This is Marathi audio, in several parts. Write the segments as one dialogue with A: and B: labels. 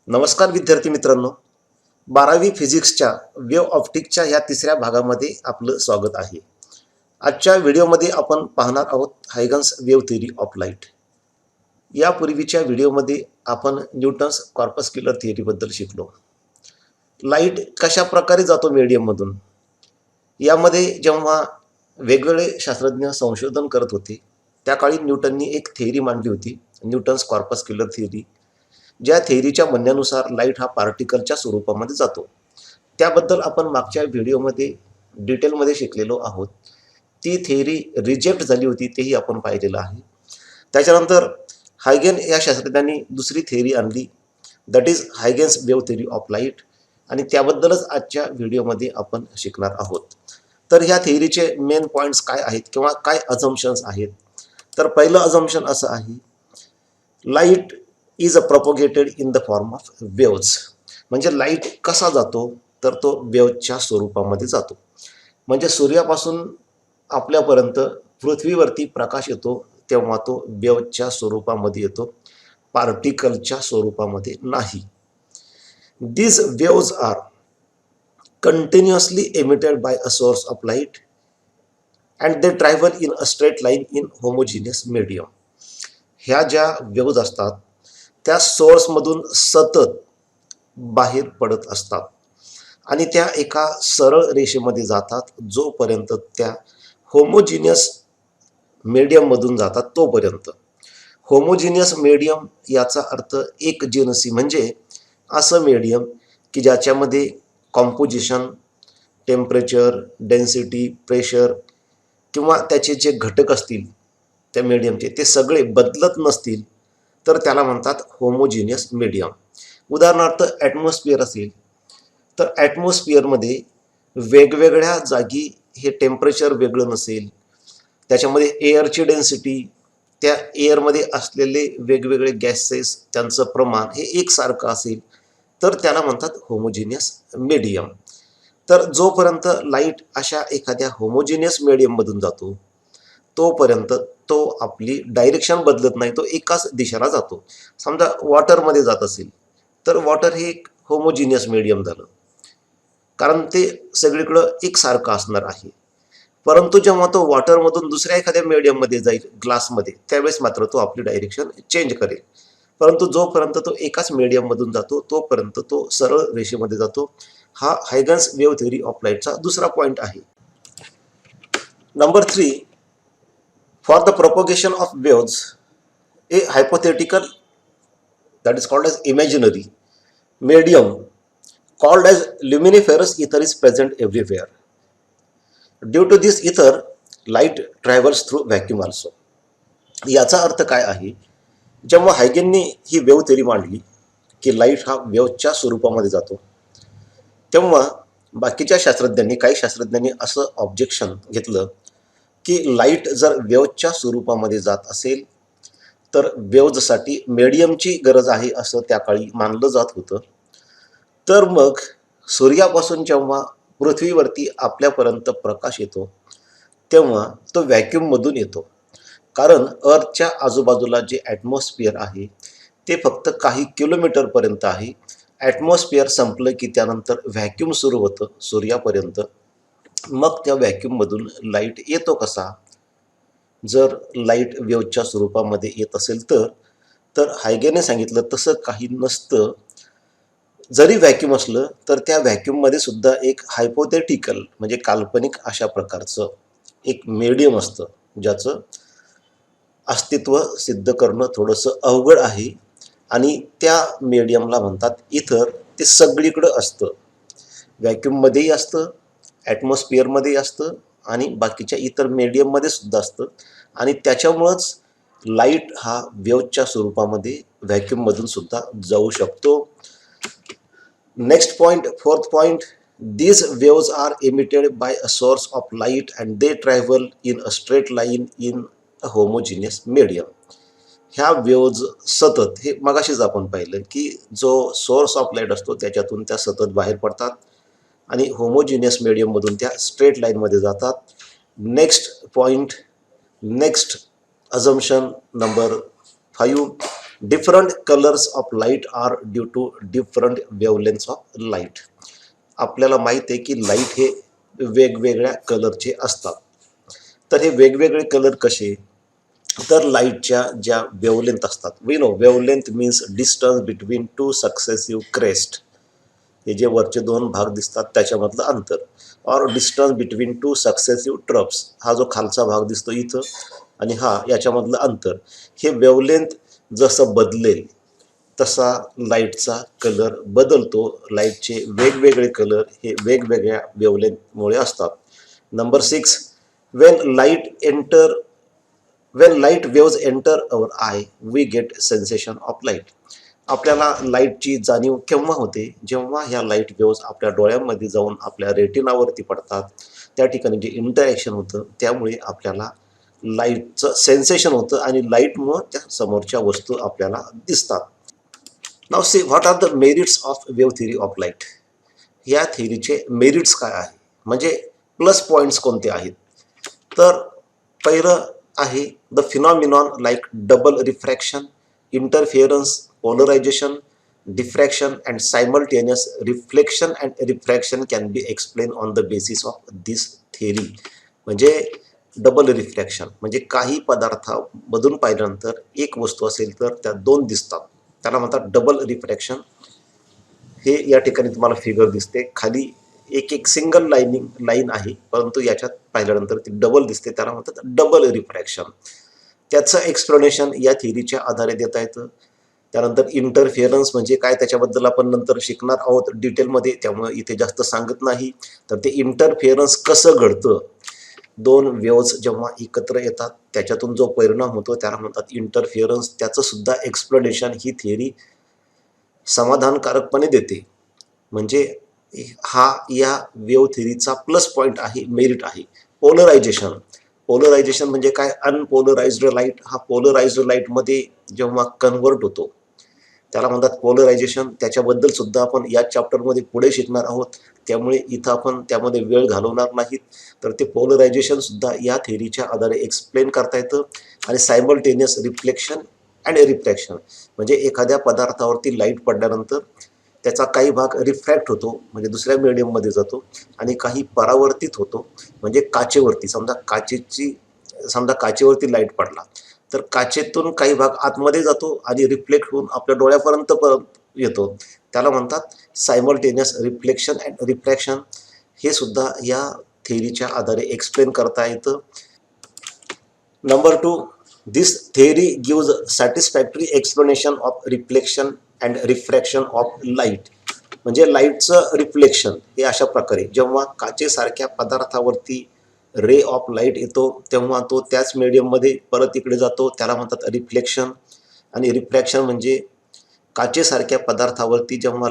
A: नमस्कार विद्यार्थी मित्रांनो, 12वी फिजिक्सच्या वेव्ह ऑप्टिक्सच्या या तिसऱ्या भागामध्ये आपलं स्वागत आहे. आजच्या व्हिडिओमध्ये आपण पाहणार आहोत Huygens wave theory of light. यापूर्वीच्या व्हिडिओमध्ये आपण न्यूटन्स कॉर्पस्क्युलर थिअरीबद्दल शिकलो. लाईट कशा प्रकारे जातो मीडियममधून, यामध्ये जेव्हा वेगवेगळे शास्त्रज्ञ संशोधन करत होते त्या काळी न्यूटननी एक थिअरी मांडली होती, न्यूटन्स कॉर्पस्क्युलर थिअरी. ज्या थिअरीच्या म्हणण्यानुसार लाईट हा पार्टिकलच्या स्वरूपामध्ये जातो. त्याबद्दल आपण मागच्या व्हिडिओमध्ये डिटेलमध्ये शिकलेलो आहोत. ती थिअरी रिजेक्ट झाली होती तेही आपण पाहिलेलं आहे. त्याच्यानंतर हायगेन या शास्त्रज्ञांनी दुसरी थिअरी आणली, that is Huygens wave theory of light, आणि त्याबद्दलच आजच्या व्हिडिओमध्ये आपण शिकणार आहोत. तर ह्या थिअरीचे मेन पॉईंट्स काय आहेत किंवा काय अझम्पशन्स आहेत. तर पहिलं अझम्पशन असं आहे, light is propagated in the form of waves. म्हणजे लाईट कसा जातो, तर तो वेव्हच्या स्वरूपामध्ये जातो. म्हणजे सूर्यापासून आपल्यापर्यंत पृथ्वीवरती प्रकाश येतो तेव्हा तो वेव्हच्या स्वरूपामध्ये येतो, पार्टिकलच्या स्वरूपामध्ये नाही. These waves are continuously emitted by a source of light and they travel in a straight line in homogeneous medium. ह्या ज्या वेव्ज असतात त्या सोर्समधून सतत बाहेर पडत असतात आणि त्या एका सरळ रेषेमध्ये जातात जोपर्यंत त्या होमोजिनियस मीडियममधून जातात तोपर्यंत. होमोजिनियस मीडियम याचा अर्थ एक जिनसी, म्हणजे असं मीडियम की ज्याच्यामध्ये कॉम्पोजिशन, टेम्परेचर, डेन्सिटी, प्रेशर किंवा त्याचे जे घटक असतील त्या मीडियमचे ते सगळे बदलत नसतील, तर त्याला म्हणतात होमोजिनियस मीडियम. उदाहरणार्थ ॲटमॉस्फिअर असेल तर ॲटमॉस्फिअरमध्ये वेगवेगळ्या जागी हे टेम्परेचर वेगळं नसेल, त्याच्यामध्ये एअरची डेन्सिटी, त्या एअरमध्ये असलेले वेगवेगळे गॅसेस त्यांचं प्रमाण हे एकसारखं असेल, तर त्याला म्हणतात होमोजिनियस मीडियम. तर जोपर्यंत लाईट अशा एखाद्या होमोजिनियस मीडियममधून जातो तोपर्यंत तो आपली डायरेक्शन बदलत नाही, तो एकाच दिशेला जातो. समजा वॉटरमध्ये जात असेल तर वॉटर हे एक होमोजिनियस मीडियम झालं, कारण ते सगळीकडं एकसारखं असणार आहे. परंतु जेव्हा तो वॉटरमधून दुसऱ्या एखाद्या मीडियममध्ये जाईल, ग्लासमध्ये, त्यावेळेस मात्र तो आपली डायरेक्शन चेंज करेल. परंतु जोपर्यंत तो एकाच मीडियममधून जातो तोपर्यंत तो सरळ रेषेमध्ये जातो. हा हायगन्स वेव्ह थिअरी ऑफ लाईटचा दुसरा पॉईंट आहे. Number 3, for the propagation of waves, a hypothetical, that is called as imaginary medium called as luminiferous ether is present everywhere. Due to this ether, light travels through vacuum also. याचा अर्थ काय आहे, जेव्हा हायगेनने ही वेव्ह थिअरी मांडली की लाईट हा वेव्हच्या स्वरूपामध्ये जातो, तेव्हा बाकीच्या शास्त्रज्ञांनी, काही शास्त्रज्ञांनी असं ऑब्जेक्शन घेतलं की लाईट जर वेव्हच्या स्वरूपामध्ये जात असेल तर वेव्हसाठी मीडियमची गरज आहे असं त्या काळी मानलं जात होतं. तर मग सूर्यापासून जेव्हा पृथ्वीवरती आपल्यापर्यंत प्रकाश येतो तेव्हा तो व्हॅक्यूममधून येतो, कारण अर्थच्या आजूबाजूला जे ॲटमॉस्फिअर आहे ते फक्त काही किलोमीटरपर्यंत आहे. ॲटमॉस्फिअर संपलं की त्यानंतर व्हॅक्यूम सुरू होतं सूर्यापर्यंत. मग त्या व्हॅक्यूममधून लाईट येतो कसा, जर लाईट वेव्हच्या स्वरूपामध्ये येत असेल तर हायगेने सांगितलं तसं काही नसतं. जरी व्हॅक्यूम असलं तर त्या व्हॅक्यूममध्ये सुद्धा एक हायपोथेटिकल, म्हणजे काल्पनिक अशा प्रकारचं एक मीडियम असतं ज्याचं अस्तित्व सिद्ध करणं थोडंसं अवघड आहे, आणि त्या मीडियमला म्हणतात इथर. ते सगळीकडं असतं, व्हॅक्यूममध्येही असतं, ॲटमॉस्फिअरमध्येही असतं आणि बाकीच्या इतर मीडियममध्ये सुद्धा असतं, आणि त्याच्यामुळंच लाईट हा वेव्हच्या स्वरूपामध्ये व्हॅक्यूममधून सुद्धा जाऊ शकतो. Next point, fourth point, these waves are emitted by a source of light and they travel in a straight line in a homogeneous medium. ह्या वेव्ज सतत, हे मगाशीच आपण पाहिलं की जो सोर्स ऑफ लाईट असतो त्याच्यातून त्या सतत बाहेर पडतात आणि होमोजिनियस मीडियममधून त्या स्ट्रेट लाईनमध्ये जातात. Next point, next assumption number 5, different colours of light are due to different wavelengths of light. आपल्याला माहित आहे की लाईट हे वेगवेगळ्या कलरचे असतात. तर हे वेगवेगळे कलर कसे, तर लाईटच्या ज्या वेवलेंथ असतात, we know wavelength means distance between two successive crest, हे जे वरचे दोन भाग दिसतात त्याच्यामधलं अंतर, और distance between two successive troughs, हा जो खालचा भाग दिसतो इथं आणि हा याच्यामधलं अंतर, हे वेवलेंथ जसं बदलेल तसा लाईटचा कलर बदलतो. लाईटचे वेगवेगळे कलर हे वेगवेगळ्या वेवलेंथमुळे असतात. Number 6, when light enter when light waves enter our eye we get sensation of light. आपल्याला लाईटची जाणीव केव्हा होते, जेव्हा ह्या लाईट वेव्ज आपल्या डोळ्यांमध्ये जाऊन आपल्या रेटिनावरती पडतात. त्या ठिकाणी जे इंटरॅक्शन होतं त्यामुळे आपल्याला लाईटचं सेन्सेशन होतं आणि लाईटमुळं त्या समोरच्या वस्तू आपल्याला दिसतात. Now see what are the merits of wave theory of light. या थिअरीचे मेरिट्स काय आहे, म्हणजे प्लस पॉईंट्स कोणते आहेत. तर पहिलं आहे the phenomenon like double refraction, interference, polarisation, diffraction and simultaneous reflection and refraction can be explain on the basis of this theory. म्हणजे डबल रिफ्रॅक्शन म्हणजे काही पदार्थामधून पाहिल्यानंतर एक वस्तू असेल तर त्या दोन दिसतात, त्याला म्हणतात डबल रिफ्रॅक्शन. हे या ठिकाणी तुम्हाला फिगर दिसते, खाली एक एक सिंगल लाईन आहे, परंतु याच्यात पाहिल्यानंतर ती डबल दिसते, त्याला म्हणतात डबल रिफ्रॅक्शन. त्याचं एक्सप्लेनेशन या थिअरीच्या आधारे देता येतं. त्यानंतर इंटरफिअरन्स म्हणजे काय त्याच्याबद्दल आपण नंतर शिकणार आहोत डिटेलमध्ये, त्यामुळे इथे जास्त सांगत नाही. तर ते इंटरफिअरन्स कसं घडतं, दोन वेव्ज जेव्हा एकत्र येतात त्याच्यातून जो परिणाम होतो त्याला म्हणतात इंटरफिअरन्स. त्याचं सुद्धा एक्सप्लेनेशन ही थिअरी समाधानकारकपणे देते. म्हणजे हा या वेव्ह थिअरीचा प्लस पॉईंट आहे, मेरिट आहे. पोलरायझेशन, पोलरायझेशन म्हणजे काय, अनपोलराइज्ड लाईट हा पोलराइज्ड लाईटमध्ये जेव्हा कन्वर्ट होतो त्याला म्हणतात पोलरायझेशन. त्याच्याबद्दल सुद्धा आपण या चॅप्टरमध्ये पुढे शिकणार आहोत, त्यामुळे इथं आपण त्यामध्ये वेळ घालवणार नाहीत. तर ते पोलरायझेशन सुद्धा या थिअरीच्या आधारे एक्सप्लेन करता येतं. आणि सायमल्टेनियस रिफ्लेक्शन अँड रिफ्रॅक्शन म्हणजे एखाद्या पदार्थावरती लाईट पडल्यानंतर त्याचा काही भाग रिफ्रॅक्ट होतो म्हणजे दुसऱ्या मीडियममध्ये जातो, आणि काही परावर्तित होतो म्हणजे काचेवरती. समजा काचेवरती लाईट पडला तर काचेतून काही भाग आतमध्ये जातो आणि रिफ्लेक्ट होऊन आपल्या डोळ्यापर्यंत येतो, त्याला म्हणतात सायमल्टेनियस रिफ्लेक्शन अँड रिफ्रॅक्शन. हे सुद्धा या थिअरीच्या आधारे एक्सप्लेन करता येतं. Number 2, this theory gives satisfactory explanation of reflection and refraction of light. म्हणजे लाईटचं रिफ्लेक्शन हे अशा प्रकारे, जेव्हा काचेसारख्या पदार्थावरती रे ऑफ लाईट येतो तेव्हा तो त्याच मीडियममध्ये परत इकडे जातो, त्याला म्हणतात रिफ्लेक्शन. आणि रिफ्रॅक्शन म्हणजे काचेसारख्या पदार्थावरती जेव्हा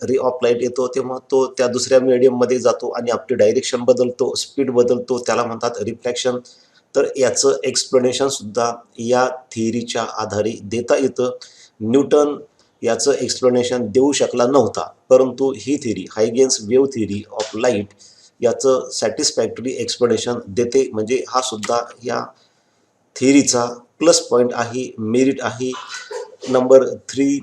A: रे ऑफ लाईट येतो तेव्हा तो त्या दुसऱ्या मीडियममध्ये जातो आणि आपली डायरेक्शन बदलतो, स्पीड बदलतो, त्याला म्हणतात रिफ्रॅक्शन. तर याचं एक्सप्लेनेशन सुद्धा या थिअरीच्या आधारे देता येतं. न्यूटन याचं एक्सप्लेनेशन देऊ शकला नव्हता, परंतु ही theory Huygens wave theory of light याचं सॅटिस्फॅक्टरी एक्सप्लेनेशन देते. म्हणजे हा सुद्धा या थिअरीचा प्लस पॉईंट आहे, मेरिट आहे. Number 3,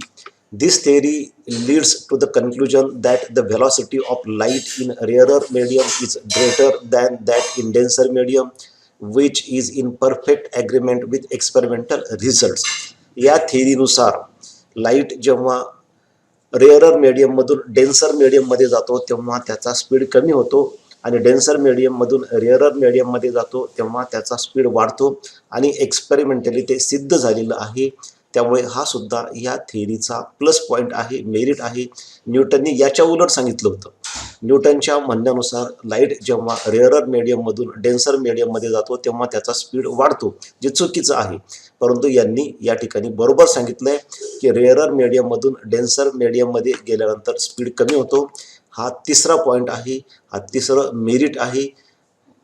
A: this theory leads to the conclusion that the velocity of light in rarer medium is greater than that in denser medium, which is in perfect agreement with experimental results. या थिअरीनुसार लाईट जेव्हा रेअरर मीडियममधून डेन्सर मीडियममध्ये जातो तेव्हा त्याचा स्पीड कमी होतो, आणि डेन्सर मीडियममधून रेअरर मीडियममध्ये जातो तेव्हा त्याचा स्पीड वाढतो, आणि एक्सपेरिमेंटली ते सिद्ध झालेलं आहे. त्यामुळे हा सुद्धा या थिअरीचा प्लस पॉईंट आहे, मेरिट आहे. न्यूटननी याच्या उलट सांगितलं होतं. न्यूटनच्या म्हणण्यानुसार लाईट जेव्हा रेअरर मीडियममधून डेन्सर मीडियममध्ये जातो तेव्हा त्याचा स्पीड वाढतो, जे चुकीचं आहे. परंतु यांनी या ठिकाणी बरोबर सांगितलंय की रेअरर मीडियममधून डेन्सर मीडियममध्ये गेल्यानंतर स्पीड कमी होतो. हा तिसरा पॉईंट आहे, हा तिसरं मेरिट आहे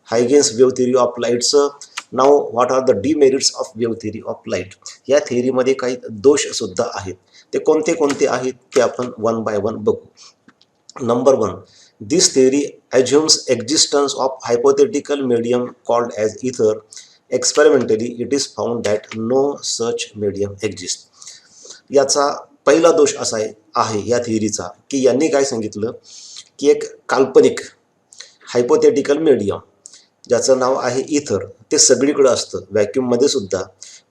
A: हायगेन्स वेव्ह थिअरी ऑफ लाईटचं. Now what are the demerits of wave theory of light. या थिअरीमध्ये काही दोष सुद्धा आहेत, ते कोणते कोणते आहेत ते आपण वन बाय वन बघू. Number 1, this theory assumes existence of hypothetical medium called as ether. Experimentally, it is found that no such medium exists. याचा पहिला दोष असा आहे या थिअरीचा की यांनी काय सांगितलं की एक काल्पनिक हायपोथेटिकल मीडियम ज्याचं नाव आहे इथर ते सगळीकडे असतं व्हॅक्यूममध्ये सुद्धा,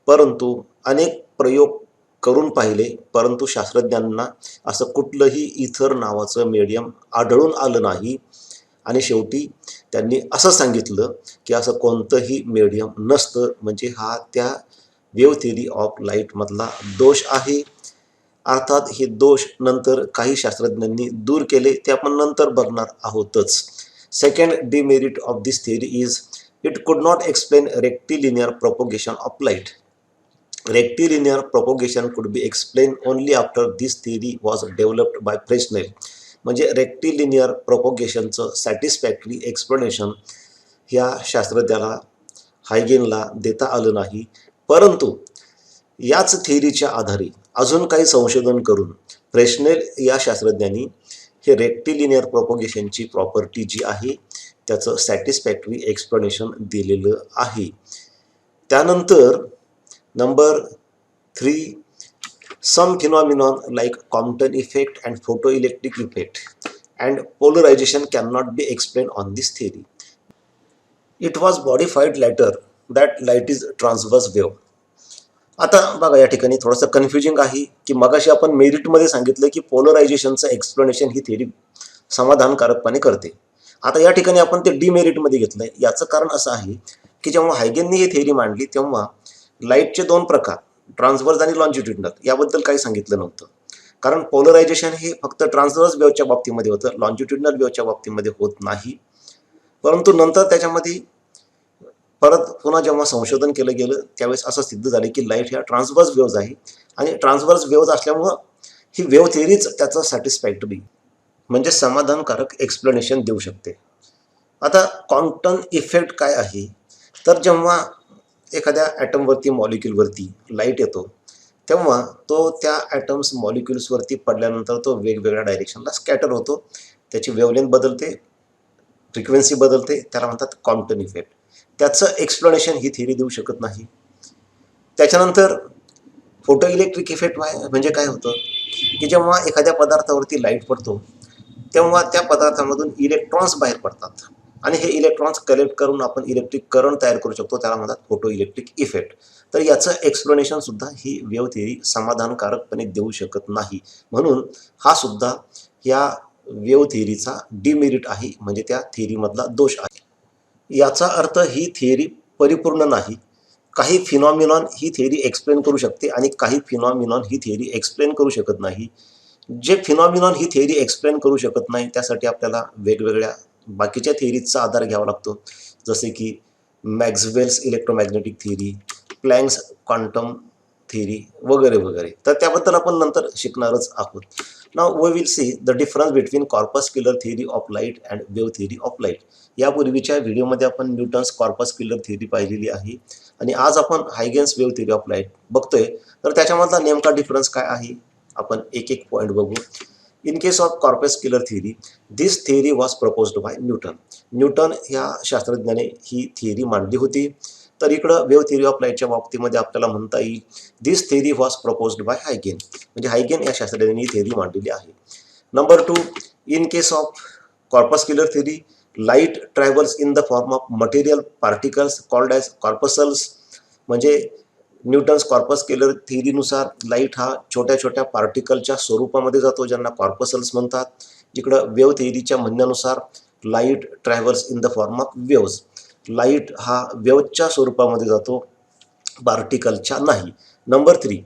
A: परंतु अनेक प्रयोग करून पाहिले परंतु शास्त्रज्ञांना असं कुठलंही इथर नावाचं मीडियम आढळून आलं नाही. आणि शेवटी त्यांनी असं सांगितलं की असं कोणतंही मीडियम नसतं, म्हणजे हा त्या वेव्ह थिअरी ऑफ लाईटमधला दोष आहे. अर्थात हे दोष नंतर काही शास्त्रज्ञांनी दूर केले, ते आपण नंतर बघणार आहोतच. Second demerit of this theory is it could not explain rectilinear propagation of light. Rectilinear propagation could be explained only after this theory was developed by Fresnel. म्हणजे रेक्टिलिनियर प्रोपोगेशनचं सॅटिस्फॅक्टरी एक्सप्लेनेशन ह्या शास्त्रज्ञाला हायगेनला देता आलं नाही, परंतु याच थिअरीच्या आधारे अजून काही संशोधन करून फ्रेस्नेल या शास्त्रज्ञांनी हे रेक्टिलिनियर प्रोपोगेशनची प्रॉपर्टी जी आहे त्याचं सॅटिस्फॅक्टरी एक्सप्लेनेशन दिलेलं आहे. त्यानंतर number 3, some phenomenon like Compton effect and photoelectric effect and polarization cannot be explained on this theory. It was modified later that light is transverse wave. आता बघा या ठिकाणी थोडंसं कन्फ्युजिंग आहे की मगाशी आपण मेरिटमध्ये सांगितलं की पोलरायझेशनचं एक्सप्लेनेशन ही थिअरी समाधानकारकपणे करते. आता या ठिकाणी आपण ते डिमेरिटमध्ये घेतलंय. याचं कारण असं आहे की जेव्हा हायगेननी ही थिअरी मांडली तेव्हा लाईटचे दोन प्रकार ट्रान्सव्हर्स आणि लॉन्जिट्युडिनल याबद्दल काही सांगितलं नव्हतं, कारण पोलरायझेशन हे फक्त ट्रान्सव्हर्स वेव्हच्या बाबतीमध्ये होतं, लॉन्जिट्युडिनल वेव्हच्या बाबतीमध्ये होत नाही. परंतु नंतर त्याच्यामध्ये परत पुन्हा जेव्हा संशोधन केलं गेलं त्यावेळेस असं सिद्ध झालं की लाईट ह्या ट्रान्सव्हर्स वेव्ज आहे आणि ट्रान्सव्हर्स वेव्ज असल्यामुळं ही वेव्ह थिअरीच त्याचं सॅटिस्फॅक्टरी म्हणजे समाधानकारक एक्सप्लेनेशन देऊ शकते. आता क्वांटम इफेक्ट काय आहे, तर जेव्हा एखाद्या ॲटमवरती मॉलिक्युलवरती लाईट येतो तेव्हा तो त्या ॲटम्स मॉलिक्युल्सवरती पडल्यानंतर तो वेगवेगळ्या डायरेक्शनला स्कॅटर होतो, त्याची वेवलेंथ बदलते, फ्रिक्वेन्सी बदलते, त्याला म्हणतात क्वांटम इफेक्ट. त्याचं एक्सप्लेनेशन ही थिअरी देऊ शकत नाही. त्याच्यानंतर फोटो इलेक्ट्रिक इफेक्ट म्हणजे काय होतं की जेव्हा एखाद्या पदार्थावरती लाईट पडतो तेव्हा त्या पदार्थामधून इलेक्ट्रॉन्स बाहेर पडतात आणि हे इलेक्ट्रॉन्स कलेक्ट करून आपण इलेक्ट्रिक करंट तयार करू शकतो, त्याला म्हणतात फोटो इलेक्ट्रिक इफेक्ट. तर याचं एक्सप्लेनेशन सुद्धा ही वेव्ह थिअरी समाधानकारकपणे देऊ शकत नाही, म्हणून हा सुद्धा या वेव्ह थिअरीचा डिमेरिट आहे, म्हणजे त्या थिअरीमधला दोष आहे. याचा अर्थ ही थिअरी परिपूर्ण नाही. काही फिनॉमिनॉन ही थिअरी एक्सप्लेन करू शकते आणि काही फिनॉमिनॉन ही थिअरी एक्सप्लेन करू शकत नाही. जे फिनॉमिनॉन ही थिअरी एक्सप्लेन करू शकत नाही त्यासाठी आपल्याला वेगवेगळ्या बाकीच्या थिअरीजचा आधार घ्यावा लागतो, जसे की Maxwell's electromagnetic theory, Planck's quantum theory वगैरे वगैरे. तर त्याबद्दल आपण नंतर शिकणारच आहोत. Now we will see the difference between corpuscular theory of light and wave theory of light. यापूर्वीच्या व्हिडिओमध्ये आपण न्यूटन्स कॉर्पस्क्युलर थिअरी पाहिलेली आहे आणि आज आपण हायगेन्स वेव्ह थिअरी ऑफ लाईट बघतोय. तर त्याच्यामधला नेमका डिफरन्स काय आहे आपण एक एक पॉईंट बघू. In case of corpuscular theory, this theory was proposed by Newton. Newton ह्या शास्त्रज्ञाने ही थिअरी मांडली होती. तर इकडं वेव्ह थिअरी ऑफ लाईटच्या बाबतीमध्ये आपल्याला म्हणता येईल this theory was proposed by हायगेन, म्हणजे हायगेन या शास्त्रज्ञांनी ही थिअरी मांडलेली आहे. Number 2, in case of corpuscular theory, light travels in the form of material particles called as corpuscles. म्हणजे न्यूटन्स कॉर्पस्क्युलर थिअरीनुसार लाईट हा छोट्या छोट्या पार्टिकलच्या स्वरूपामध्ये जातो, ज्यांना कॉर्पसल्स म्हणतात. इकडं वेव्ह थिअरीच्या म्हणण्यानुसार light travels in the form of waves. Light हा वेव्हच्या स्वरूपामध्ये जातो, पार्टिकलच्या नाही. नंबर 3,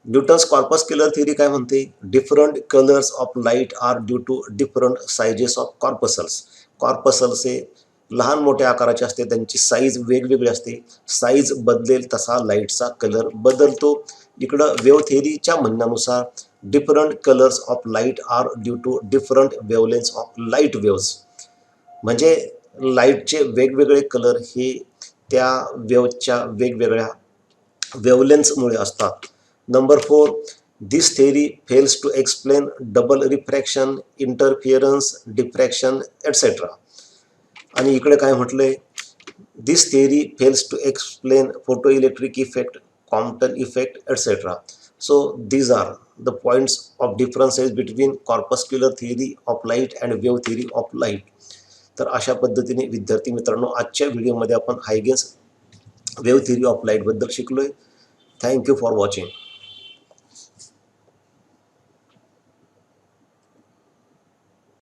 A: न्यूटन्स कॉर्पस्क्युलर थिअरी काय म्हणते, different colours of light are due to different sizes of corpuscles. Corpuscles हे लहान मोठ्या आकाराचे असते, त्यांची साईज वेगवेगळी असते, साईज बदलेल तसा लाईटचा कलर बदलतो. इकडं वेव्ह थिअरीच्या म्हणण्यानुसार different colours of light are due to different wavelengths of light waves. म्हणजे लाईटचे वेगवेगळे कलर हे त्या वेव्हच्या वेगवेगळ्या वेवलेन्समुळे असतात. Number 4, this theory fails to explain double refraction, interference, diffraction et cetera. आणि इकडे काय म्हटलंय, this theory fails to explain photoelectric effect, quantum effect et cetera. So these are the points of differences between corpuscular theory of light and wave theory of light. तर अशा पद्धतीने विद्यार्थी मित्रांनो आजच्या व्हिडिओमध्ये आपण हायगेन्स वेव्ह थिअरी ऑफ लाईट बद्दल शिकलोय. Thank you for watching.